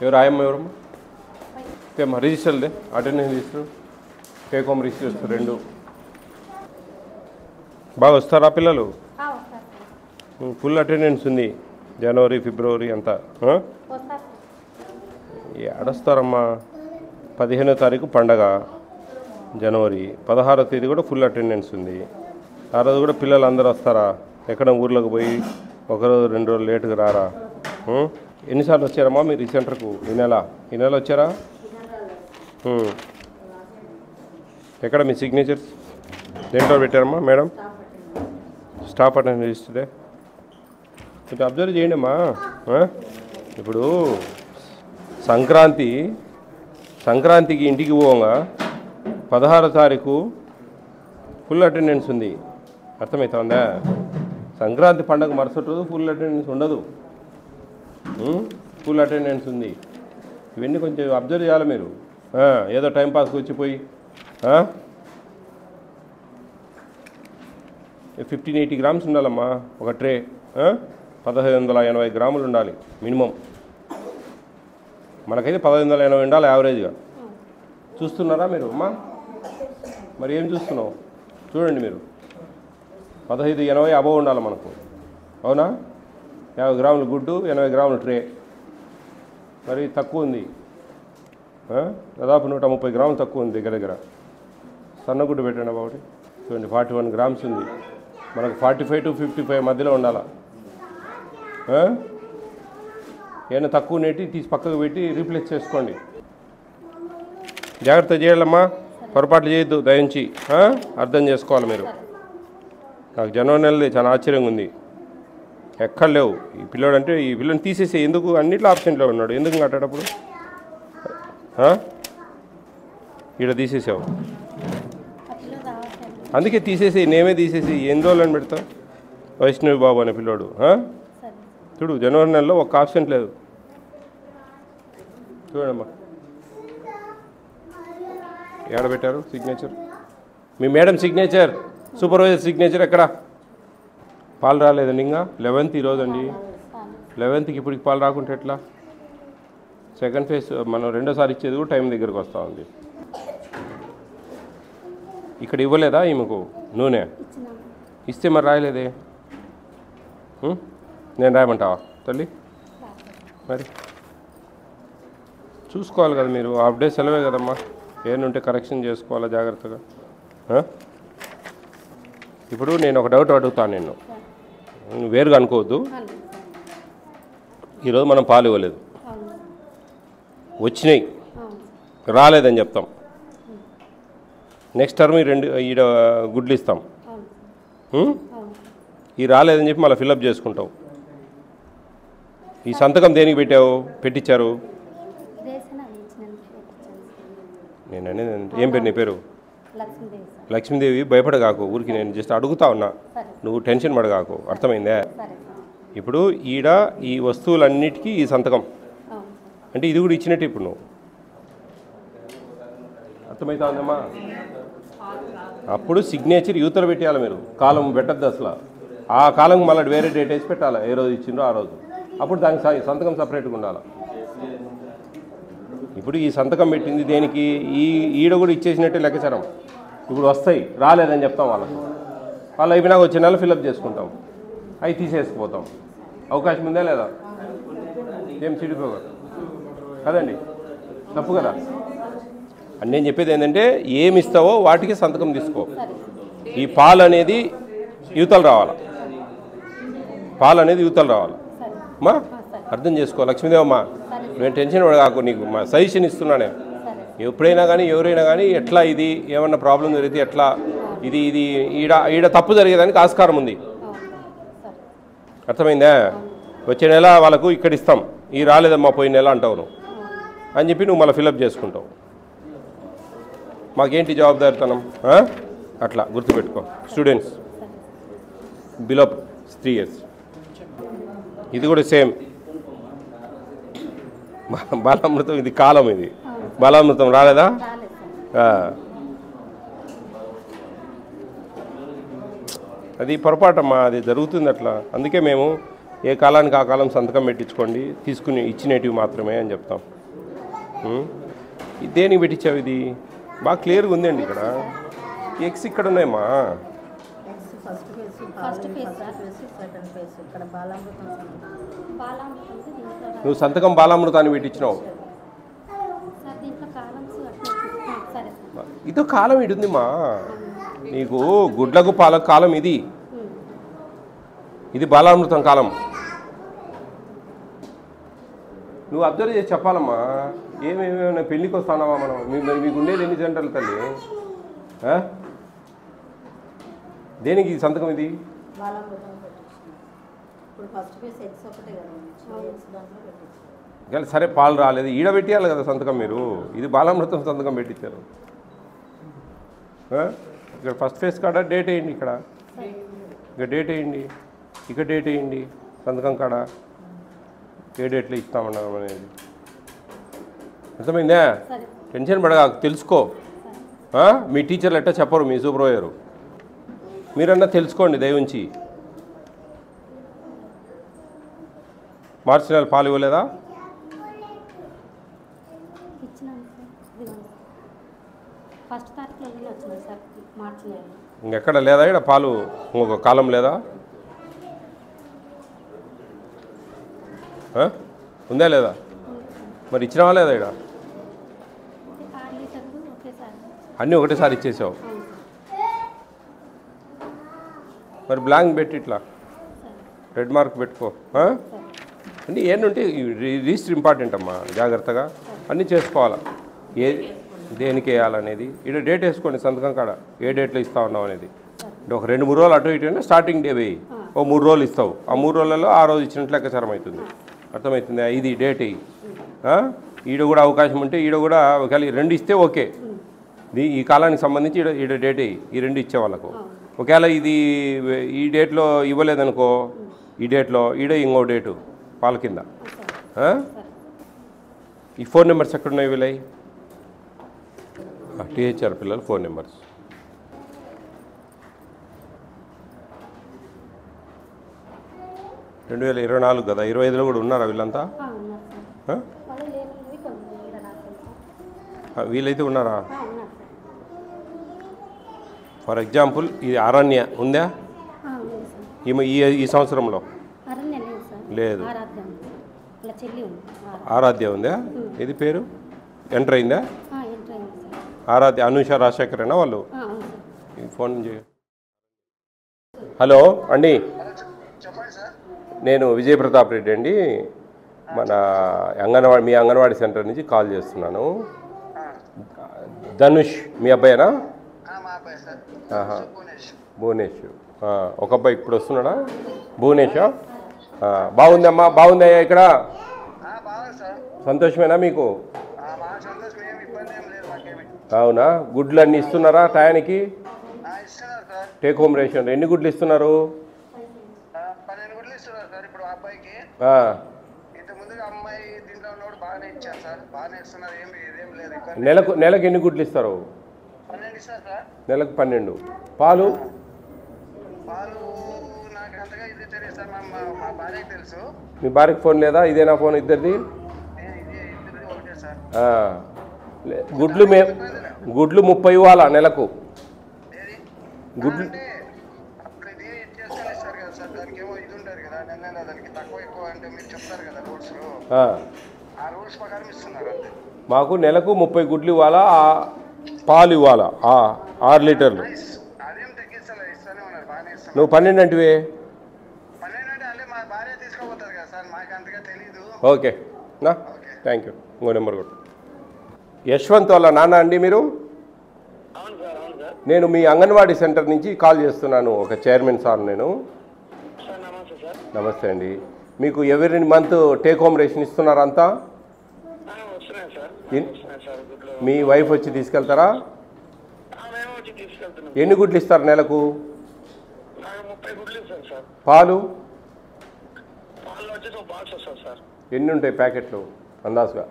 ఎవరు ఆయమ్మ ఎవరమ్మా ఏమ్మా రిజిస్టర్దే attendance register take home registers రెండు బాగా వస్తారా పిల్లలు ఫుల్ అటెండెన్స్ ఉంది జనవరి ఫిబ్రవరి అంతా ఏడొస్తారమ్మా 15వ తారీఖు పండగ జనవరి 16వ తేదీ కూడా ఫుల్ అటెండెన్స్ ఉంది ఆ రోజు కూడా పిల్లలు అందరూ వస్తారా ఎక్కడ ఊర్లోకి పోయి ఒకరోజు 2 రోజులు లేటుగా రారా ఎన్నిసార్లు వచ్చారమ్మా మీరు ఈ సెంటర్కు ఈ నెల వచ్చారా ఎక్కడ మీ సిగ్నేచర్స్ దేంట్లో పెట్టారమ్మా మేడం స్టాఫ్ అటెండెన్స్ రిజిస్టరే కొంచెం అబ్జర్వ్ చేయండి అమ్మా ఇప్పుడు సంక్రాంతికి ఇంటికి పోగా 16వ తారీఖు ఫుల్ అటెండెన్స్ ఉంది అర్థమవుతుందా సంక్రాంతి పండుగ మరుసటి రోజు ఫుల్ అటెండెన్స్ ఉండదు ఫుల్ అటెండెన్స్ ఉంది ఇవన్నీ కొంచెం అబ్జర్వ్ చేయాలి మీరు ఏదో టైంపాస్కి వచ్చిపోయి 1580 గ్రామ్స్ ఉండాలమ్మా ఒక ట్రే 1580 గ్రాములు ఉండాలి మినిమం మనకైతే 1580 ఉండాలి యావరేజ్గా చూస్తున్నారా మీరు అమ్మా మరి ఏం చూస్తున్నావు చూడండి మీరు 1580 అబవ్ ఉండాలి మనకు అవునా 50 గ్రాములు గుడ్డు 80 గ్రాములు ట్రే మరి తక్కువ ఉంది దాదాపు 130 గ్రాములు తక్కువ ఉంది దగ్గర సన్నగుడ్డు పెట్టండి బాబు చూడండి 41 గ్రామ్స్ ఉంది మనకు 45 to 55 మధ్యలో ఉండాలా ఏమైనా తక్కువ నెట్టి తీసి పక్కకు పెట్టి రీప్లేస్ చేసుకోండి జాగ్రత్త చేయాలమ్మా పొరపాట్లు చేయొద్దు దయించి అర్థం చేసుకోవాలి మీరు నాకు జనవరి నెలది చాలా ఆశ్చర్యంగా ఉంది ఎక్కడ లేవు ఈ పిల్లోడు అంటే ఈ పిల్లని తీసేసి ఎందుకు అన్నిట్లో ఆబ్సెంట్లో ఉన్నాడు ఎందుకు కట్టేటప్పుడు ఈడ తీసేసావు అందుకే తీసేసి నేమే తీసేసి ఎన్ని రోజులు అని పెడతావు వైష్ణవి బాబు అనే పిల్లోడు చూడు జనవరి నెలలో ఒక్క ఆబ్సెంట్ లేదు చూడమ్మా ఎక్కడ పెట్టారు సిగ్నేచర్ మీ మేడం సిగ్నేచర్ సూపర్వైజర్ సిగ్నేచర్ ఎక్కడ పాలు రాలేదండి ఇంకా 11th ఈరోజు అండి 11th ఇప్పటికి పాలు రాకుంటే ఎట్లా సెకండ్ ఫేజ్ మనం రెండోసారి ఇచ్చేది కూడా టైం దగ్గరకు వస్తూ ఉంది ఇక్కడ ఇవ్వలేదా ఈమెకు నూనె ఇస్తే మరి రాయలేదే నేను రాయమంటావా తల్లి మరి చూసుకోవాలి కదా మీరు హాఫ్ డే సెలవే కదమ్మా ఏనుంటే కరెక్షన్ చేసుకోవాలా జాగ్రత్తగా ఇప్పుడు నేను ఒక డౌట్ అడుగుతాను నేను వేరుగా అనుకోవద్దు ఈరోజు మనం పాలు ఇవ్వలేదు వచ్చినాయి రాలేదని చెప్తాం నెక్స్ట్ టర్మ్ ఈడ గుడ్లు ఇస్తాం ఈ రాలేదని చెప్పి మళ్ళీ ఫిల్అప్ చేసుకుంటావు ఈ సంతకం దేనికి పెట్టావు పెట్టించారు నేను అనేది ఏం పేరు నీ పేరు లక్ష్మీదేవి భయపడగాకు ఊరికి నేను జస్ట్ అడుగుతా ఉన్నా నువ్వు టెన్షన్ పడగాకు అర్థమైందే ఇప్పుడు ఈడ ఈ వస్తువులన్నిటికీ ఈ సంతకం అంటే ఇది కూడా ఇచ్చినట్టు ఇప్పుడు నువ్వు అర్థమవుతుందమ్మా అప్పుడు సిగ్నేచర్ యూతలు పెట్టేయాలి మీరు కాలం పెట్టద్దు అసలు ఆ కాలం మళ్ళీ వేరే డేట్ వేసి పెట్టాలి ఏ రోజు ఇచ్చిండ్రో ఆ రోజు అప్పుడు దానికి సంతకం సపరేట్గా ఉండాలి ఇప్పుడు ఈ సంతకం పెట్టింది దేనికి ఈడ కూడా ఇచ్చేసినట్టే లెక్కచారం ఇప్పుడు వస్తాయి రాలేదని చెప్తాం వాళ్ళు అయిపోయినాక వచ్చే నెల ఫిల్అప్ చేసుకుంటాం అవి తీసేసుకుపోతాం అవకాశం ఉందా లేదా ఏం చిడిపోగా కదండి తప్పు కదా అని నేను చెప్పేది ఏంటంటే ఏమి ఇస్తావో వాటికి సంతకం తీసుకో ఈ పాలు అనేది యువతలు రావాలి అమ్మా అర్థం చేసుకో లక్ష్మీదేవమ్మా నేను టెన్షన్ పడగాకు నీకు మా సజెషన్ ఇస్తున్నానే ఎప్పుడైనా కానీ ఎవరైనా కానీ ఎట్లా ఇది ఏమన్నా ప్రాబ్లం జరిగితే ఎట్లా ఇది ఈడ తప్పు జరిగేదానికి ఆస్కారం ఉంది అర్థమైందా వచ్చే నెల వాళ్ళకు ఇక్కడ ఇస్తాం ఈ రాలేదమ్మా పోయిన నెల అంటావు నువ్వు అని చెప్పి నువ్వు మళ్ళీ ఫిల్అప్ చేసుకుంటావు మాకేంటి జవాబుదారితనం అట్లా గుర్తుపెట్టుకో స్టూడెంట్స్ బిలో 3 years ఇది కూడా సేమ్ బాలామృతం ఇది కాలం ఇది బాలామృతం రాలేదా అది పొరపాటమ్మా అది జరుగుతుంది అట్లా అందుకే మేము ఏ కాలానికి ఆ కాలం సంతకం పెట్టించుకోండి, తీసుకుని ఇచ్చినేటివి మాత్రమే అని చెప్తాం. దేనికి పెట్టించావు? ఇది బాగా క్లియర్గా ఉందండి. ఇక్కడ ఎక్స్ ఇక్కడ ఉన్నాయమ్మా. నువ్వు సంతకం బాలామృతాన్ని పెట్టించినావు. ఇదో కాలం ఇడుందిమ్మా నీకు. గుడ్లకు పాలకు కాలం ఇది. ఇది బాలామృతం కాలం. నువ్వు అబ్జర్వ్ చేసి చెప్పాలమ్మా. ఏమేమైనా పెళ్ళికి వస్తానావా మనం? మీకు ఉండేది ఎన్ని జంటలు తల్లి? దేనికి సంతకం ఇది? సరే పాలు రాలేదు, ఈడ పెట్టేయాలి కదా సంతకం మీరు. ఇది బాలామృతం సంతకం పెట్టించారు. ఇక్కడ ఫస్ట్ ఫేస్ కాడ డేట్ వేయండి. ఇక్కడ డేట్ వేయండి, ఇక్కడ డేట్ వేయండి. సంతకం కాడ ఏ డేట్లో ఇస్తామన్నాం అనేది అర్థమైందా? టెన్షన్ పడగా తెలుసుకో. మీ టీచర్లు ఎట్టా చెప్పరు, మీ సూపర్వైజరు. మీరన్నా తెలుసుకోండి దయవుంచి. మార్చి నెల పాలు ఇవ్వలేదా? ఇంకెక్కడ లేదా? ఇక్కడ పాలు ఇంకొక కాలం లేదా? ఉందా లేదా? మరి ఇచ్చినావా లేదా? ఇక్కడ అన్నీ ఒకటేసారి ఇచ్చేసావు. మరి బ్లాంక్ పెట్టి ఇట్లా రెడ్ మార్క్ పెట్టుకో. అంటే ఏంటంటే రిజిస్టర్ ఇంపార్టెంట్ అమ్మా. జాగ్రత్తగా అన్నీ చేసుకోవాలా. దేనికి వేయాలనేది ఇక్కడ డేట్ వేసుకోండి సంతకం కాడ. ఏ డేట్లో ఇస్తా ఉన్నావు అనేది. అంటే ఒక 2-3 రోజులు అటు ఇటు అయినా స్టార్టింగ్ డే వేయి. ఓ 3 రోజులు ఇస్తావు. ఆ 3 రోజులలో ఆ రోజు ఇచ్చినట్లు లెక్కచారం అవుతుంది. అర్థమవుతుంది? ఇది డేట్ వేయి. ఈడ కూడా అవకాశం ఉంటే ఈడ కూడా ఒకవేళ 2 ఇస్తే ఓకే. ఈ కాలానికి సంబంధించి ఈడ డేట్ వేయి. ఈ 2 ఇచ్చే వాళ్ళకు. ఒకవేళ ఇది ఈ డేట్లో ఇవ్వలేదనుకో, ఈ డేట్లో ఈడ ఇంకో డేటు పాల కింద. ఈ ఫోన్ నెంబర్స్ ఎక్కడున్నాయి వీళ్ళవి? టీహెచ్ఆర్ పిల్లలు ఫోన్ నెంబర్స్. రెండు 2024 కదా, 25లో కూడా ఉన్నారా వీళ్ళంతా? వీళ్ళైతే ఉన్నారా? ఫర్ ఎగ్జాంపుల్ ఇది అరణ్య ఉందా ఈ సంవత్సరంలో? లేదు. ఆరాధ్య ఉందా? ఇది పేరు ఎంటర్ అయిందా? ఆరాధ్య అనూష రాజశేఖరేనా వాళ్ళు? ఫోన్ చేయ. హలో అండి, నేను విజయ ప్రతాప్ రెడ్డి అండి. మన అంగన్వాడి, మీ అంగన్వాడీ సెంటర్ నుంచి కాల్ చేస్తున్నాను. ధనుష్ మీ అబ్బాయినా? భువనేష్. ఒక అబ్బాయి ఇప్పుడు వస్తున్నాడా? భువనేష్. బాగుందమ్మా, బాగుందయ్యా ఇక్కడ? సంతోషమేనా మీకు? అవునా? గుడ్లు అన్నీ ఇస్తున్నారా టయానికి? టేక్ హోమ్ రేషన్ ఎన్ని గుడ్లు ఇస్తున్నారు? నెలకు ఎన్ని గుడ్లు ఇస్తారు? నెలకు 12. పాలు? మీ భార్యకి ఫోన్ లేదా? ఇదేనా ఫోన్ ఇద్దరిది? గుడ్లు 30 ఇవ్వాలా నెలకు? గుడ్లు మాకు నెలకు 30 గుడ్లు ఇవ్వాలా, పాలు ఇవ్వాలా 6 లీటర్లు. నువ్వు 12 అంటివే. ఓకే నా థ్యాంక్ యూ. ఇంకో నెంబర్ కూడా. యశ్వంత్ వాళ్ళ నాన్న అండి మీరు? నేను మీ అంగన్వాడీ సెంటర్ నుంచి కాల్ చేస్తున్నాను. ఒక చైర్మన్ సార్ నేను. నమస్తే అండి. మీకు ఎవరి మంత్ టేక్ హోమ్ రేషన్ ఇస్తున్నారా అంతా? మీ వైఫ్ వచ్చి తీసుకెళ్తారా? ఎన్ని గుడ్లు ఇస్తారు నెలకు? పాలు ఎన్ని ఉంటాయి ప్యాకెట్లు అందాజుగా?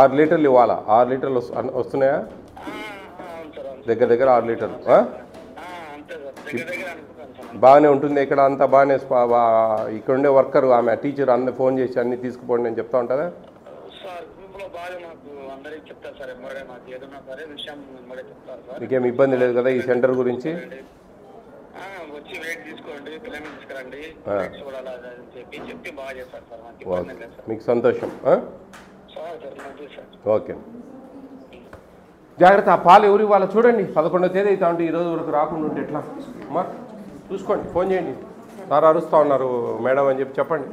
6 లీటర్లు ఇవ్వాలా? 6 లీటర్లు వస్తున్నాయా? దగ్గర 6 లీటర్లు. బాగానే ఉంటుంది ఇక్కడ అంతా బాగానే ఇక్కడ ఉండే వర్కర్ ఆమె టీచర్ అందరు ఫోన్ చేసి అన్ని తీసుకుపోండి నేను చెప్తా ఉంటుందా? మీకేం ఇబ్బంది లేదు కదా ఈ సెంటర్ గురించి? మీకు సంతోషం. ఓకే, జాగ్రత్త. ఆ పాలు ఎవరు ఇవ్వాలో చూడండి. 11వ తేదీ అవుతా ఉంటే ఈరోజు వరకు రాకుండా ఉంటే ఎట్లా అమ్మా? చూసుకోండి, ఫోన్ చేయండి. సార్ అరుస్తూ ఉన్నారు మేడం అని చెప్పి చెప్పండి.